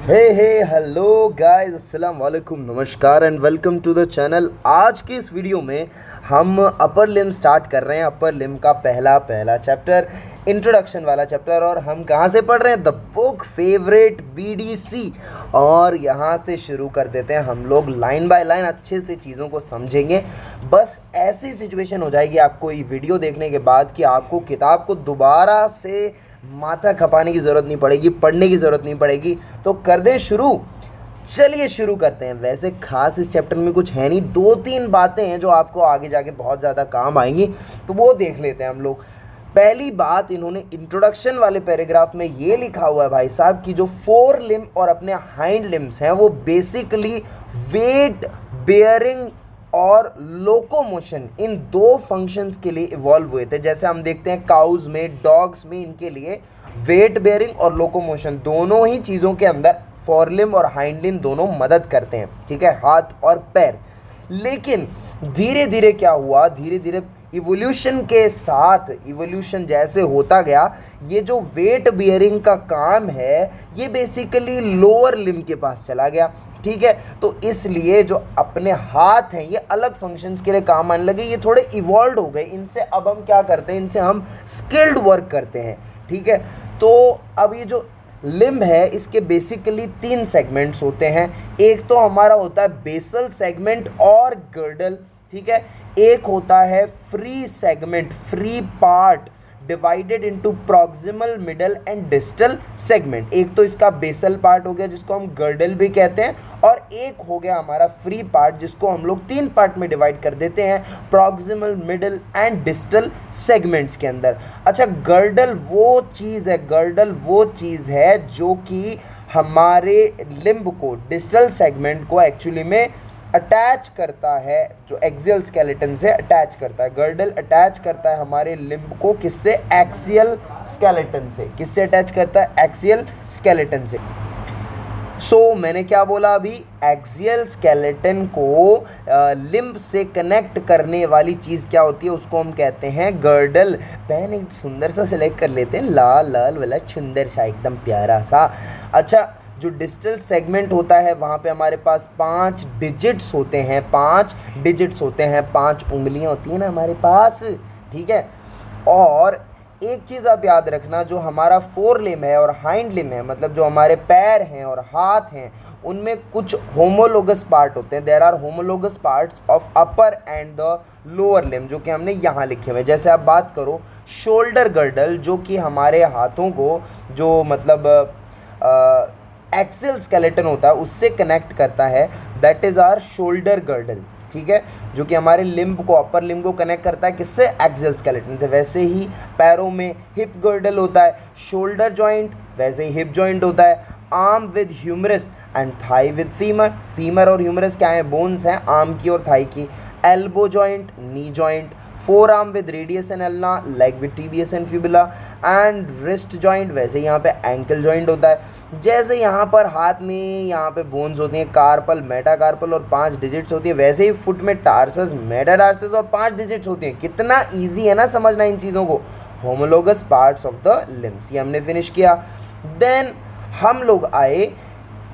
हे hello guys, अस्सलाम वालेकुम, नमस्कार and welcome to the channel. आज की इस वीडियो में हम अपर लिम स्टार्ट कर रहे हैं। अपर लिम का पहला चैप्टर, इंट्रोडक्शन वाला चैप्टर। और हम कहाँ से पढ़ रहे हैं? The book favourite BDC. और यहाँ से शुरू कर देते हैं हम लोग, लाइन बाय लाइन अच्छे से चीज़ों को समझेंगे। बस ऐसी सिचुएशन हो जाएगी आपको ये वीडियो देखने के बाद कि आपको किताब को दोबारा से माथा खपाने की ज़रूरत नहीं पड़ेगी, पढ़ने की ज़रूरत नहीं पड़ेगी। तो कर दें शुरू। चलिए शुरू करते हैं। वैसे खास इस चैप्टर में कुछ है नहीं, 2-3 बातें हैं जो आपको आगे जाके बहुत ज़्यादा काम आएंगी, तो वो देख लेते हैं हम लोग। पहली बात, इन्होंने इंट्रोडक्शन वाले पैराग्राफ में ये लिखा हुआ है भाई साहब कि जो फोर लिम और अपने हाइंड लिम्स हैं वो बेसिकली वेट बेयरिंग और लोकोमोशन, इन दो फंक्शंस के लिए इवॉल्व हुए थे। जैसे हम देखते हैं काउज में, डॉग्स में, इनके लिए वेट बेयरिंग और लोकोमोशन दोनों ही चीज़ों के अंदर फोरलिम और हाइंड लिम दोनों मदद करते हैं, ठीक है, हाथ और पैर। लेकिन धीरे धीरे क्या हुआ, धीरे धीरे इवोल्यूशन के साथ, इवोल्यूशन जैसे होता गया, ये जो वेट बियरिंग का काम है ये बेसिकली लोअर लिम के पास चला गया, ठीक है। तो इसलिए जो अपने हाथ हैं ये अलग फंक्शंस के लिए काम आने लगे, ये थोड़े इवॉल्व हो गए। इनसे अब हम क्या करते हैं, इनसे हम स्किल्ड वर्क करते हैं, ठीक है। तो अब ये जो लिम्ब है इसके बेसिकली 3 सेगमेंट्स होते हैं। एक तो हमारा होता है बेसल सेगमेंट और गर्डल, ठीक है। एक होता है free segment, free part divided into proximal, middle and distal segment. एक तो इसका बेसल पार्ट हो गया जिसको हम गर्डल भी कहते हैं, और एक हो गया हमारा फ्री पार्ट जिसको हम लोग 3 पार्ट में डिवाइड कर देते हैं, proximal, middle and distal segments के अंदर। अच्छा, गर्डल वो चीज़ है, गर्डल वो चीज़ है जो कि हमारे लिम्ब को, डिस्टल सेगमेंट को एक्चुअली में अटैच करता है, जो एक्सियल स्केलेटन से अटैच करता है। गर्डल अटैच करता है हमारे लिम्ब को, किससे? एक्सियल स्केलेटन से। किससे अटैच करता है? एक्सियल स्केलेटन से। मैंने क्या बोला अभी? एक्सियल स्केलेटन को लिम्ब से कनेक्ट करने वाली चीज़ क्या होती है, उसको हम कहते हैं गर्डल। पहन एक सुंदर सा सिलेक्ट कर लेते हैं, लाल लाल वाला सुंदर सा, एकदम प्यारा सा। अच्छा, जो डिस्टल सेगमेंट होता है वहाँ पे हमारे पास 5 डिजिट्स होते हैं, 5 डिजिट्स होते हैं, 5 उंगलियाँ होती हैं ना हमारे पास, ठीक है। और एक चीज़ आप याद रखना, जो हमारा फोर लिम है और हाइंड लिम है, मतलब जो हमारे पैर हैं और हाथ हैं, उनमें कुछ होमोलोगस पार्ट होते हैं। There are homologous parts of upper and the lower limb, जो कि हमने यहाँ लिखे हुए हैं। जैसे आप बात करो शोल्डर गर्डल, जो कि हमारे हाथों को, जो मतलब एक्सियल स्केलेटन होता है उससे कनेक्ट करता है, that is our shoulder girdle, ठीक है, जो कि हमारे लिम्ब को, अपर लिम्ब को कनेक्ट करता है, किससे? एक्सियल स्केलेटन से। वैसे ही पैरों में हिप गर्डल होता है, शोल्डर जॉइंट, वैसे ही हिप जॉइंट होता है। Arm with humerus and thigh with femur, femur और ह्यूमरस क्या है? बोन्स हैं आर्म की और थाई की। Elbow joint, knee joint. Forearm with radius and ulna, leg with tibias and fibula and wrist joint, वैसे यहाँ पे एंकल जॉइंट होता है। जैसे यहाँ पर हाथ में यहाँ पे बोन्स होती हैं, कार्पल, मेटाकार्पल और 5 डिजिट्स होती है, वैसे ही फुट में टार्सस, मेटाटार्सस और 5 डिजिट्स होती हैं। कितना ईजी है ना समझना इन चीज़ों को। Homologous parts of the limbs, ये हमने फिनिश किया। देन हम लोग आए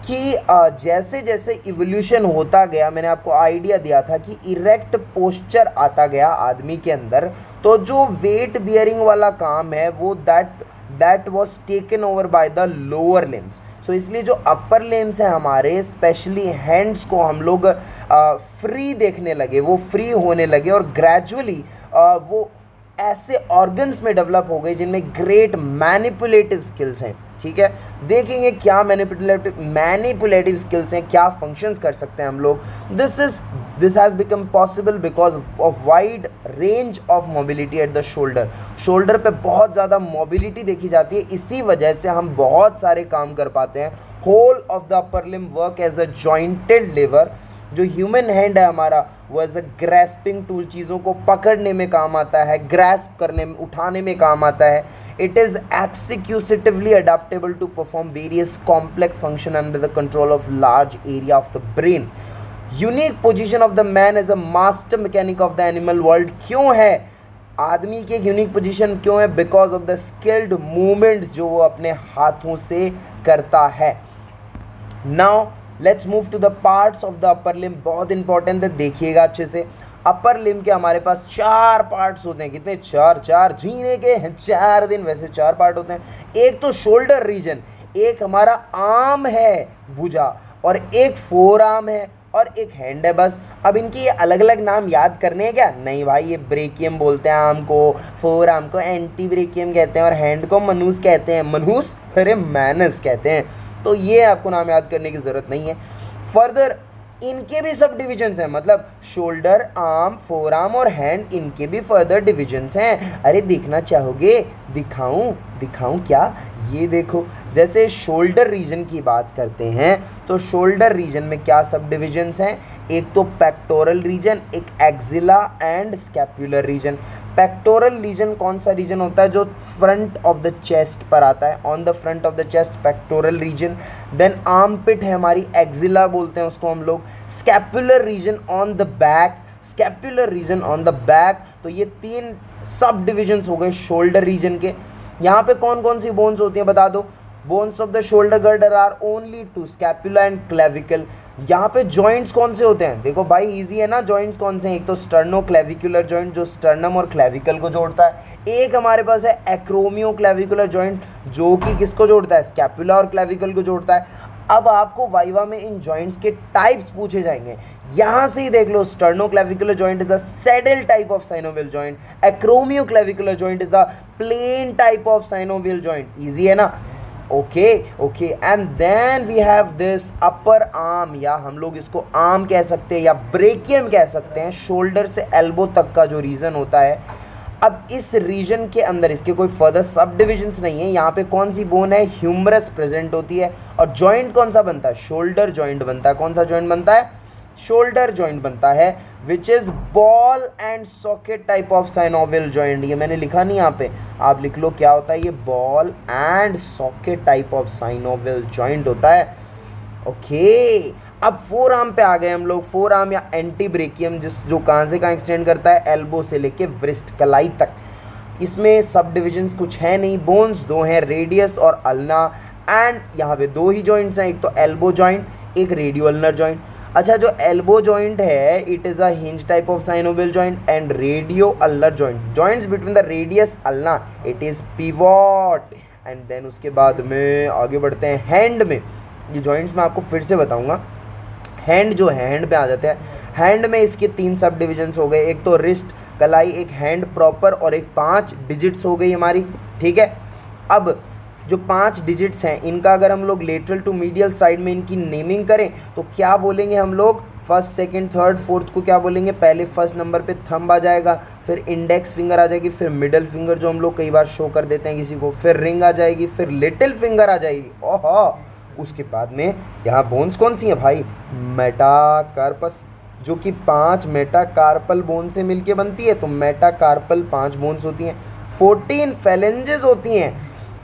कि जैसे जैसे इवोल्यूशन होता गया, मैंने आपको आइडिया दिया था कि इरेक्ट पोस्चर आता गया आदमी के अंदर, तो जो वेट बियरिंग वाला काम है वो that was taken over by the lower limbs. So इसलिए जो अपर लिम्स हैं हमारे, स्पेशली हैंड्स को हम लोग फ्री देखने लगे, वो फ्री होने लगे, और ग्रेजुअली वो ऐसे ऑर्गन्स में डेवलप हो गए जिनमें ग्रेट मैनिपुलेटिव स्किल्स हैं, ठीक है। देखेंगे क्या मैनिपुलेटिव स्किल्स हैं, क्या फंक्शंस कर सकते हैं हम लोग। This has become possible because of wide range of mobility at the shoulder. Shoulder पे बहुत ज़्यादा मोबिलिटी देखी जाती है, इसी वजह से हम बहुत सारे काम कर पाते हैं। Whole of the upper limb work as a jointed lever. जो ह्यूमन हैंड है हमारा, वो एज अ ग्रैस्पिंग टूल, चीज़ों को पकड़ने में काम आता है, ग्रैस्प करने में, उठाने में काम आता है। It is executively adaptable to perform various complex function under the control of large area of the brain. Unique position of the man as a master mechanic of the animal world. क्यों है आदमी की एक unique position? क्यों है? Because of the skilled movement जो वो अपने हाथों से करता है। Now let's move to the parts of the upper limb. बहुत इंपॉर्टेंट है, देखिएगा अच्छे से। अपर लिम्ब के हमारे पास 4 पार्ट्स होते हैं। कितने? 4। 4 जीने के हैं 4 दिन, वैसे 4 पार्ट होते हैं। एक तो शोल्डर रीजन, एक हमारा आर्म है भुजा, और एक फोर आर्म है, और एक हैंड है। बस अब इनके ये अलग अलग नाम याद करने हैं क्या? नहीं भाई, ये ब्रेकियम बोलते हैं आर्म को, फोर आर्म को एंटी ब्रेकियम कहते हैं, और हैंड को मनूस कहते हैं। मनूस? अरे मैनस कहते हैं। तो ये आपको नाम याद करने की ज़रूरत नहीं है। फर्दर इनके भी सब डिविजन्स हैं, मतलब शोल्डर, आर्म, फोर आर्म और हैंड, इनके भी फर्दर डिविजन्स हैं। अरे देखना चाहोगे? दिखाऊं? दिखाऊं क्या? ये देखो, जैसे शोल्डर रीजन की बात करते हैं तो शोल्डर रीजन में क्या सब डिविजन्स हैं? एक तो पेक्टोरल रीजन, एक axilla and scapular region. Pectoral region कौन सा रीजन होता है? जो फ्रंट ऑफ द चेस्ट पर आता है, on the front of the chest, pectoral region. Then armpit है हमारी, एक्सिला बोलते हैं उसको हम लोग। Scapular region on the back, scapular region on the back. तो ये 3 सब डिविजन्स हो गए शोल्डर रीजन के। यहाँ पे कौन कौन सी बोन्स होती हैं बता दो? Bones of the shoulder girder are only 2, scapula and clavicle. यहाँ पे जॉइंट्स कौन से होते हैं? देखो भाई, इजी है ना। जॉइंट्स कौन से हैं? एक तो स्टर्नो क्लेविकुलर जॉइंट, जो स्टर्नम और क्लेविकल को जोड़ता है। एक हमारे पास है एक्रोमियो क्लेविकुलर जॉइंट, जो कि किसको जोड़ता है? स्कैपुला और क्लेविकल को जोड़ता है। अब आपको वाइवा में इन जॉइंट्स के टाइप्स पूछे जाएंगे। यहाँ से ही देख लो, sternoclavicular joint is the saddle type of synovial joint, acromioclavicular joint is the plane type of synovial joint. Easy है ना? Okay okay. And then we have this upper arm, या हम लोग इसको आर्म कह सकते हैं या ब्रेकियम कह सकते हैं। शोल्डर से एल्बो तक का जो रीजन होता है। अब इस रीजन के अंदर इसके कोई फर्दर सब डिविजन्स नहीं है। यहाँ पे कौन सी बोन है? ह्यूमरस प्रेजेंट होती है। और जॉइंट कौन सा बनता है? शोल्डर जॉइंट बनता है। कौन सा जॉइंट बनता है? शोल्डर जॉइंट बनता है, which is ball and socket type of synovial joint. ये मैंने लिखा नहीं यहाँ पे, आप लिख लो क्या होता है ये? Ball and socket type of synovial joint होता है। ओके, अब फोर आर्म पे आ गए हम लोग। फोर आर्म या एंटी ब्रेकियम, जो कहाँ से कहाँ एक्सटेंड करता है? एल्बो से लेके व्रिस्ट, कलाई तक। इसमें सब डिविजन्स कुछ है नहीं। बोन्स 2 हैं, रेडियस और अल्ना। एंड यहाँ पे 2 ही जॉइंट्स हैं, एक तो एल्बो जॉइंट, एक रेडियो अल्नर जॉइंट। अच्छा, जो एल्बो जॉइंट है, it is a hinge type of synovial joint. And radio ulnar joint, joints between the radius ulna, it is pivot. And then उसके बाद में आगे बढ़ते हैं हैंड में। ये जॉइंट्स मैं आपको फिर से बताऊंगा। हैंड जो है, हैंड पे आ जाते हैं। हैंड में इसके 3 सब डिविजन्स हो गए, एक तो रिस्ट, कलाई, एक हैंड प्रॉपर, और एक 5 डिजिट्स हो गई हमारी। ठीक है, अब जो 5 डिजिट्स हैं, इनका अगर हम लोग लेटरल टू मीडियल साइड में इनकी नेमिंग करें तो क्या बोलेंगे हम लोग? फर्स्ट, सेकंड, थर्ड, फोर्थ को क्या बोलेंगे? पहले फर्स्ट नंबर पे थंब आ जाएगा, फिर इंडेक्स फिंगर आ जाएगी, फिर मिडल फिंगर जो हम लोग कई बार शो कर देते हैं किसी को, फिर रिंग आ जाएगी, फिर लिटिल फिंगर आ जाएगी। ओहो, उसके बाद में यहाँ बोन्स कौन सी हैं भाई? मेटाकार्पस, जो कि 5 मेटाकार्पल बोन से मिलके बनती है। तो मेटाकार्पल 5 बोन्स होती हैं। 14 फेलेंजेस होती हैं।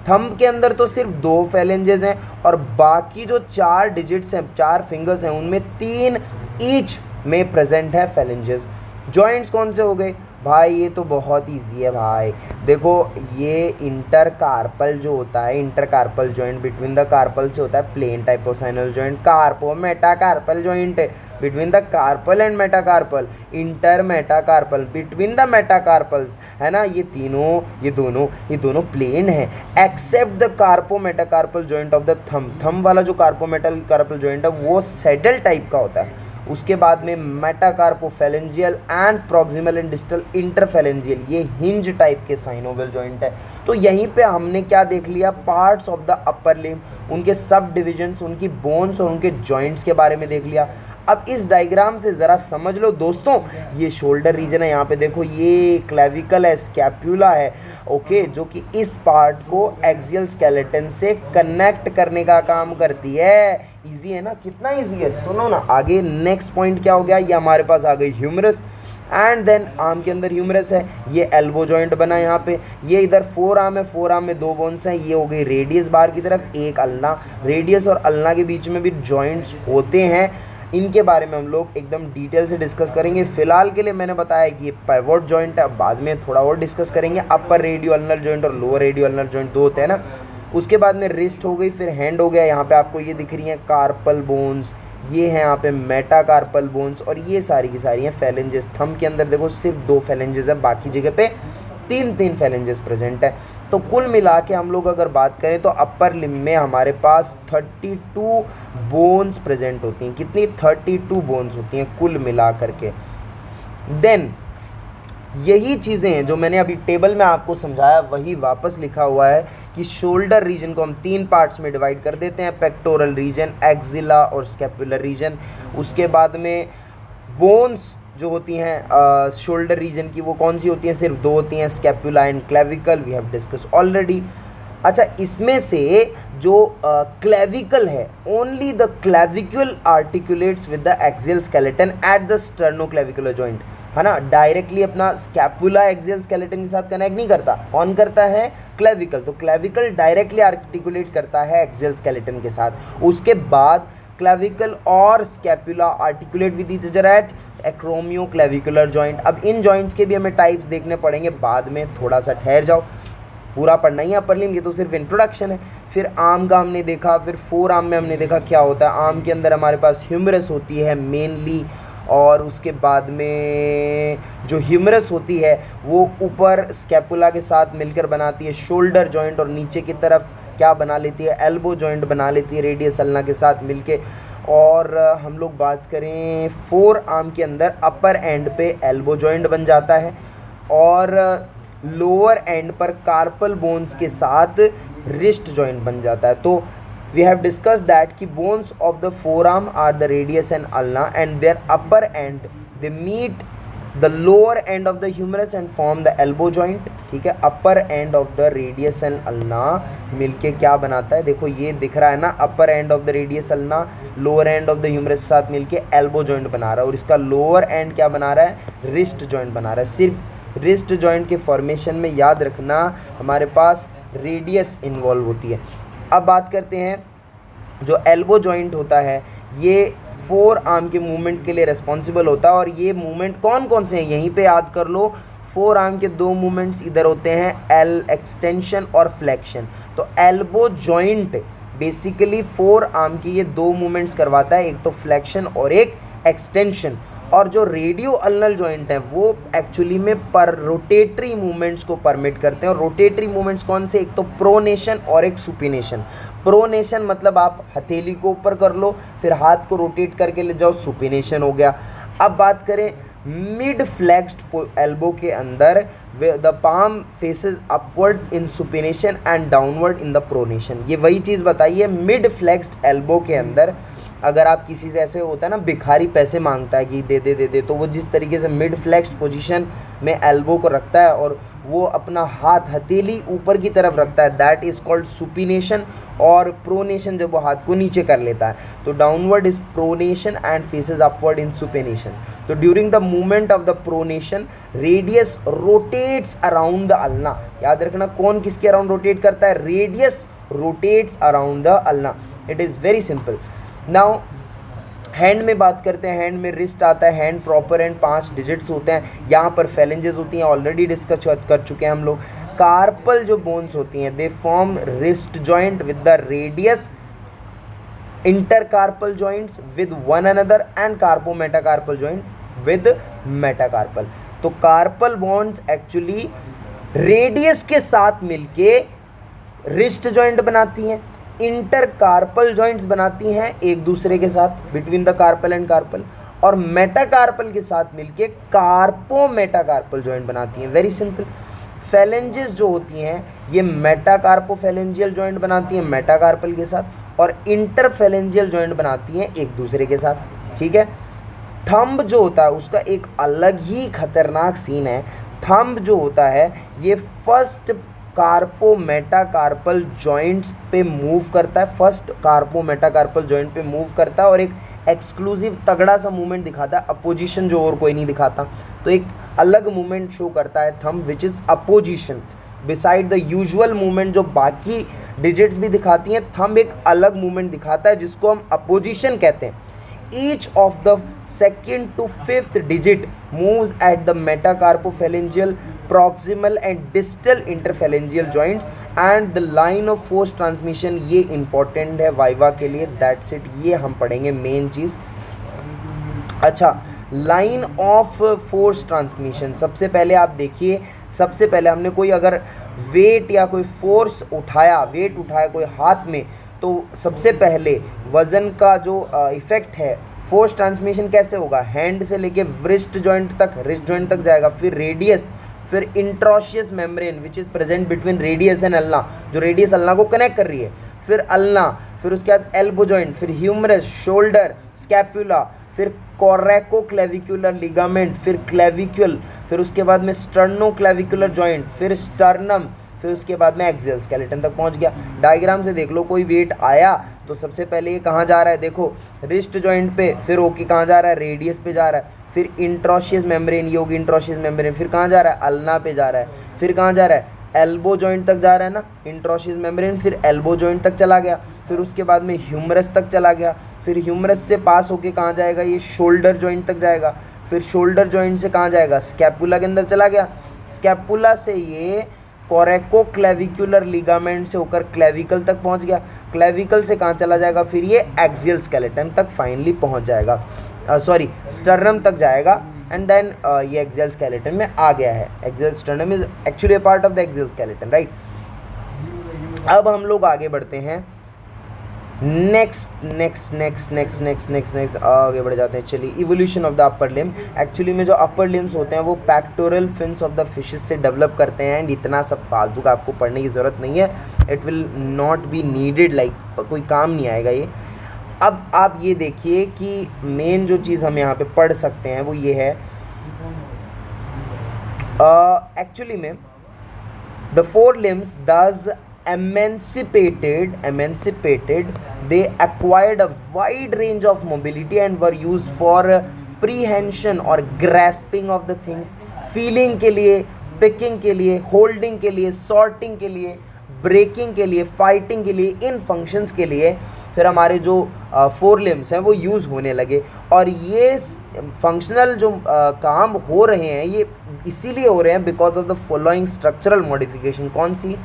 थंब के अंदर तो सिर्फ 2 फेलेंजेस हैं, और बाकी जो 4 डिजिट्स हैं, 4 फिंगर्स हैं, उनमें 3 ईच में प्रेजेंट है फेलेंजेस। जॉइंट्स कौन से हो गए भाई? ये तो बहुत ईजी है भाई। देखो, ये इंटरकार्पल जो होता है, intercarpal joint between the carpal से होता है, plane type of synovial joint. Carpometacarpal joint between the carpal and metacarpal. Intermetacarpal between the metacarpals, है ना। ये तीनों, ये दोनों प्लेन है, except the carpometacarpal joint of the thumb. Thumb वाला जो कार्पो मेटाकार्पल जॉइंट है वो सैडल टाइप का होता है। उसके बाद में metacarpophalangeal and proximal and distal interphalangeal, ये हिंज टाइप के साइनोवियल जॉइंट है। तो यहीं पे हमने क्या देख लिया? Parts of the upper limb, उनके सब डिविजन्स, उनकी बोन्स और उनके जॉइंट्स के बारे में देख लिया। अब इस डायग्राम से ज़रा समझ लो दोस्तों, ये शोल्डर रीजन है, यहाँ पे देखो ये क्लेविकल है, स्कैप्यूला है, ओके, जो कि इस पार्ट को एक्सियल स्केलेटन से कनेक्ट करने का काम करती है। इजी है ना? कितना इजी है, सुनो ना। आगे नेक्स्ट पॉइंट क्या हो गया? ये हमारे पास आ गई ह्यूमरस, एंड देन आर्म के अंदर ह्यूमरस है, ये एल्बो जॉइंट बना यहाँ पे। ये इधर फोर आर्म है, फोर आर्म में 2 बोन्स हैं, ये हो गई रेडियस बाहर की तरफ, एक अल्ना। रेडियस और अल्ना के बीच में भी जॉइंट्स होते हैं, इनके बारे में हम लोग एकदम डिटेल से डिस्कस करेंगे। फिलहाल के लिए मैंने बताया कि ये पाइवोट जॉइंट है, बाद में थोड़ा और डिस्कस करेंगे। अपर रेडियो अल्नर जॉइंट और लोअर रेडियो अल्नर जॉइंट 2 होते हैं ना। उसके बाद में रिस्ट हो गई, फिर हैंड हो गया। यहाँ पे आपको ये दिख रही हैं कार्पल बोन्स, ये हैं यहाँ पे मेटाकार्पल बोन्स, और ये सारी की सारी हैं फेलेंजेस। थंब के अंदर देखो सिर्फ 2 फेलेंजेस हैं, बाकी जगह पे 3 फेलेंजेस प्रेजेंट है। तो कुल मिला के हम लोग अगर बात करें तो अपर लिम्ब में हमारे पास 32 बोन्स प्रेजेंट होती हैं। कितनी? 32 बोन्स होती हैं कुल मिला करके। देन यही चीज़ें हैं जो मैंने अभी टेबल में आपको समझाया, वही वापस लिखा हुआ है कि शोल्डर रीजन को हम 3 पार्ट्स में डिवाइड कर देते हैं, पेक्टोरल रीजन, एक्जिला और स्कैपुलर रीजन। उसके बाद में बोन्स जो होती हैं शोल्डर रीजन की, वो कौन सी होती हैं? सिर्फ 2 होती हैं, scapula and clavicle, we have discuss already. अच्छा, इसमें से जो क्लेविकल है, only the clavicle articulates with the axial skeleton at the sternoclavicular joint, है ना। डायरेक्टली अपना स्कैपुला एक्सियल स्केलेटन के साथ कनेक्ट नहीं करता, कौन करता है? क्लेविकल। तो क्लेविकल डायरेक्टली आर्टिकुलेट करता है एक्सियल स्केलेटन के साथ। उसके बाद क्लेविकल और scapula articulate with each other at acromioclavicular joint. अब इन जॉइंट्स के भी हमें टाइप्स देखने पड़ेंगे बाद में, थोड़ा सा ठहर जाओ, पूरा पढ़ना ही है अपर लिम्ब, ये तो सिर्फ इंट्रोडक्शन है। फिर आर्म का हमने देखा, फिर फोर आर्म में हमने देखा क्या होता है। आर्म के अंदर हमारे पास ह्यूमरस होती है मेनली, और उसके बाद में जो ह्यूमरस होती है वो ऊपर स्कैपुला के साथ मिलकर बनाती है शोल्डर जॉइंट, और नीचे की तरफ क्या बना लेती है? एल्बो जॉइंट बना लेती है रेडियस अल्ना के साथ मिलके। और हम लोग बात करें फोर आर्म के अंदर अपर एंड पे एल्बो जॉइंट बन जाता है, और लोअर एंड पर कार्पल बोन्स के साथ रिस्ट जॉइंट बन जाता है। तो we have discussed that कि bones of the forearm are the radius and ulna, and their upper end they meet the lower end of the humerus and form the elbow joint, ठीक है। upper end of the radius and ulna मिलके क्या बनाता है? देखो ये दिख रहा है ना, upper end of the radius ulna lower end of the humerus साथ मिलके elbow joint बना रहा है, और इसका lower end क्या बना रहा है? wrist joint बना रहा है। सिर्फ wrist joint के फॉर्मेशन में याद रखना हमारे पास रेडियस इन्वॉल्व होती है। अब बात करते हैं जो एल्बो जॉइंट होता है, ये फोर आर्म के मूवमेंट के लिए रिस्पॉन्सिबल होता है, और ये मूवमेंट कौन कौन से हैं यहीं पे याद कर लो। फोर आर्म के 2 मूवमेंट्स इधर होते हैं, एल एक्सटेंशन और फ्लेक्शन। तो elbow joint basically four arm की ये 2 मूवमेंट्स करवाता है, एक तो फ्लेक्शन और एक एक्सटेंशन। और जो रेडियो अल्नल जॉइंट है वो एक्चुअली में पर रोटेटरी मूवमेंट्स को परमिट करते हैं। और रोटेटरी मूवमेंट्स कौन से? एक तो प्रोनेशन और एक सुपिनेशन। प्रोनेशन मतलब आप हथेली को ऊपर कर लो, फिर हाथ को रोटेट करके ले जाओ, सुपिनेशन हो गया। अब बात करें मिड फ्लेक्स्ड एल्बो के अंदर, the palm faces upward in supination and downward in the pronation. ये वही चीज़ बताइए, मिड फ्लेक्स्ड एल्बो के अंदर अगर आप किसी से ऐसे होता है ना, भिखारी पैसे मांगता है कि दे दे दे दे, तो वो जिस तरीके से मिड फ्लेक्स्ड पोजीशन में एल्बो को रखता है और वो अपना हाथ हथेली ऊपर की तरफ रखता है, दैट इज़ कॉल्ड सुपिनेशन। और प्रोनेशन जब वो हाथ को नीचे कर लेता है, तो downward is pronation and faces upward in supination. तो during the movement of the pronation radius rotates around the ulna. याद रखना कौन किसके अराउंड रोटेट करता है? Radius rotates around the ulna. It is very simple. Now hand में बात करते हैं। हैंड में रिस्ट आता है, हैंड प्रॉपर एंड 5 डिजिट्स होते हैं, यहाँ पर फेलेंजेस होती हैं, ऑलरेडी डिस्कस कर चुके हैं हम लोग। कार्पल जो बोन्स होती हैं, they form wrist joint with the radius, intercarpal joints with one another, and carpometacarpal joint with metacarpal. तो कार्पल बोन्स एक्चुअली रेडियस के साथ मिलके रिस्ट जॉइंट बनाती हैं, इंटरकार्पल जॉइंट्स बनाती हैं एक दूसरे के साथ between the carpal and carpal, और मेटाकार्पल के साथ मिलके कार्पो मेटाकार्पल जॉइंट बनाती हैं। Very simple. फेलेंजेस जो होती हैं ये मेटाकार्पोफेलेंजियल जॉइंट बनाती हैं मेटाकार्पल के साथ, और इंटरफेलेंजियल जॉइंट बनाती हैं एक दूसरे के साथ, ठीक है। थंब जो होता है उसका एक अलग ही खतरनाक सीन है। थंब जो होता है ये फर्स्ट कार्पो मेटाकार्पल जॉइंट्स पे मूव करता है, फर्स्ट कार्पो मेटाकार्पल जॉइंट पे मूव करता है, और एक एक्सक्लूसिव तगड़ा सा मूवमेंट दिखाता है, अपोजिशन जो और कोई नहीं दिखाता। तो एक अलग मूवमेंट शो करता है thumb, which is opposition beside the usual movement जो बाकी डिजिट्स भी दिखाती हैं। थंब एक अलग मूवमेंट दिखाता है जिसको हम अपोजिशन कहते हैं। Each of the second to fifth digit moves at the metacarpophalangeal proximal and distal interphalangeal joints and the line of force transmission, ये important है वाइवा के लिए, that's it, ये हम पढ़ेंगे मेन चीज़। अच्छा, लाइन ऑफ फोर्स ट्रांसमिशन, सबसे पहले आप देखिए, सबसे पहले हमने कोई अगर वेट या कोई फोर्स उठाया, वेट उठाया कोई हाथ में, तो सबसे पहले वज़न का जो इफ़ेक्ट है, फोर्स ट्रांसमिशन कैसे होगा, हैंड से लेके रिस्ट जॉइंट तक जाएगा, फिर रेडियस, फिर interosseous membrane which is present between radius and ulna, जो रेडियस अल्ना को कनेक्ट कर रही है, फिर अल्ना, फिर उसके बाद एल्बो जॉइंट, फिर ह्यूमरस, शोल्डर, स्कैपुला, फिर कोरेको क्लेविकुलर लिगामेंट, फिर क्लेविक्यूल, फिर उसके बाद में स्टर्नो क्लेविकुलर जॉइंट, फिर स्टर्नम, फिर उसके बाद में एक्सियल स्केलेटन तक पहुंच गया। डायग्राम से देख लो, कोई वेट आया तो सबसे पहले ये कहाँ जा रहा है, देखो रिस्ट जॉइंट पे, फिर ओके कहाँ जा रहा है, रेडियस पे जा रहा है, फिर इंट्रोशियस मेम्ब्रेन, ये होगी इंट्रोशियस मेम्ब्रेन, फिर कहाँ जा रहा है, अल्ना पे जा रहा है, फिर कहाँ जा रहा है, एल्बो जॉइंट तक जा रहा है ना, इंट्रोशियस मेम्ब्रेन, फिर एल्बो जॉइंट तक चला गया, फिर उसके बाद में ह्यूमरस तक चला गया, फिर ह्यूमरस से पास होके कहाँ जाएगा, ये शोल्डर जॉइंट तक जाएगा, फिर शोल्डर जॉइंट से कहाँ जाएगा, स्कैपुला के अंदर चला गया, स्कैपुला से ये कोरेको क्लेविकुलर लिगामेंट से होकर क्लेविकल तक पहुंच गया, क्लेविकल से कहाँ चला जाएगा, फिर ये एक्सियल स्केलेटन तक फाइनली पहुंच जाएगा, स्टर्नम तक जाएगा, एंड देन ये एक्सियल स्केलेटन में आ गया है। Axial sternum is actually a part of the axial skeleton, right. अब हम लोग आगे बढ़ते हैं, नेक्स्ट आगे बढ़ जाते हैं। चलिए, evolution of the upper limb. Actually में जो अपर लिम्स होते हैं वो pectoral fins of the fishes से डेवलप करते हैं, एंड इतना सब फालतू का आपको पढ़ने की ज़रूरत नहीं है, it will not be needed, like कोई काम नहीं आएगा ये। अब आप ये देखिए कि मेन जो चीज़ हम यहाँ पे पढ़ सकते हैं वो ये है, एक्चुअली में द फोर लिम्स दस emancipated, they acquired a wide range of mobility and were used for prehension or grasping of the things, feeling के लिए, picking के लिए, holding के लिए, sorting के लिए, breaking के लिए, fighting के लिए, इन functions के लिए फिर हमारे जो फोर लिम्स हैं वो यूज़ होने लगे। और ये फंक्शनल जो काम हो रहे हैं ये इसीलिए हो रहे हैं because of the following structural modification. कौन सी?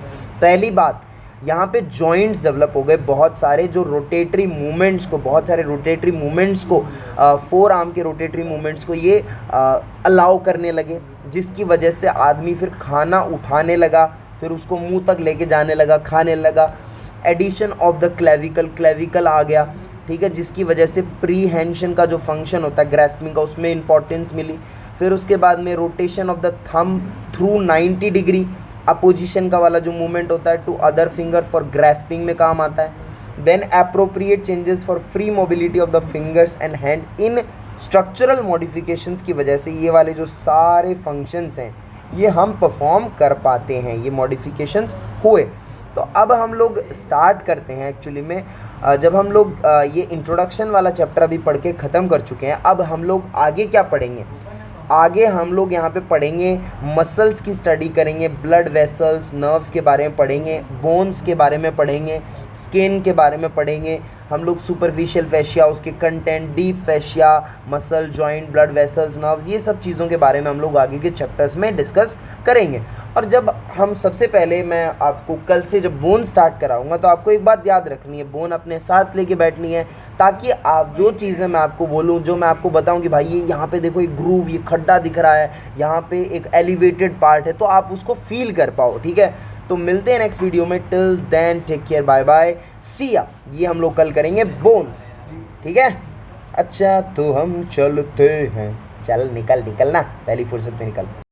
पहली बात, यहाँ पे जॉइंट्स डेवलप हो गए बहुत सारे, जो रोटेटरी मूवमेंट्स को, बहुत सारे रोटेटरी मूवमेंट्स को, फोर आर्म के रोटेटरी मूवमेंट्स को ये अलाउ करने लगे, जिसकी वजह से आदमी फिर खाना उठाने लगा, फिर उसको मुंह तक लेके जाने लगा, खाने लगा। एडिशन ऑफ द क्लेविकल आ गया, ठीक है, जिसकी वजह से प्रीहेंशन का जो फंक्शन होता है ग्रैस्पिंग का, उसमें इंपॉर्टेंस मिली। फिर उसके बाद में rotation of the thumb through 90 degree, opposition का वाला जो मूवमेंट होता है to other finger for grasping में काम आता है। Then appropriate changes for free mobility of the fingers and hand. इन स्ट्रक्चरल मॉडिफिकेशंस की वजह से ये वाले जो सारे फंक्शंस हैं ये हम परफॉर्म कर पाते हैं, ये मॉडिफिकेशंस हुए। तो अब हम लोग स्टार्ट करते हैं एक्चुअली में, जब हम लोग ये इंट्रोडक्शन वाला चैप्टर अभी पढ़ के ख़त्म कर चुके हैं, अब हम लोग आगे क्या पढ़ेंगे? आगे हम लोग यहाँ पे पढ़ेंगे मसल्स की स्टडी करेंगे, ब्लड वेसल्स, नर्व्स के बारे में पढ़ेंगे, बोन्स के बारे में पढ़ेंगे, स्किन के बारे में पढ़ेंगे हम लोग, सुपरफिशियल फैशिया, उसके content, deep fascia, muscle, joint, blood vessels, nerves, ये सब चीज़ों के बारे में हम लोग आगे के चैप्टर्स में डिस्कस करेंगे। और जब हम सबसे पहले मैं आपको कल से जब बोन स्टार्ट कराऊंगा तो आपको एक बात याद रखनी है, बोन अपने साथ लेके बैठनी है, ताकि आप जो चीज़ें मैं आपको बोलूँ, जो मैं आपको बताऊं कि भाई ये यहाँ पे देखो एक ग्रूव, ये खड्डा दिख रहा है, यहाँ पे एक एलिवेटेड पार्ट है, तो आप उसको फील कर पाओ, ठीक है। तो मिलते हैं नेक्स्ट वीडियो में, till then take care, bye bye, see ya. ये हम लोग कल करेंगे बोन्स, ठीक है। अच्छा तो हम चलते हैं, चल निकल ना, पहली फुर्सत में निकल।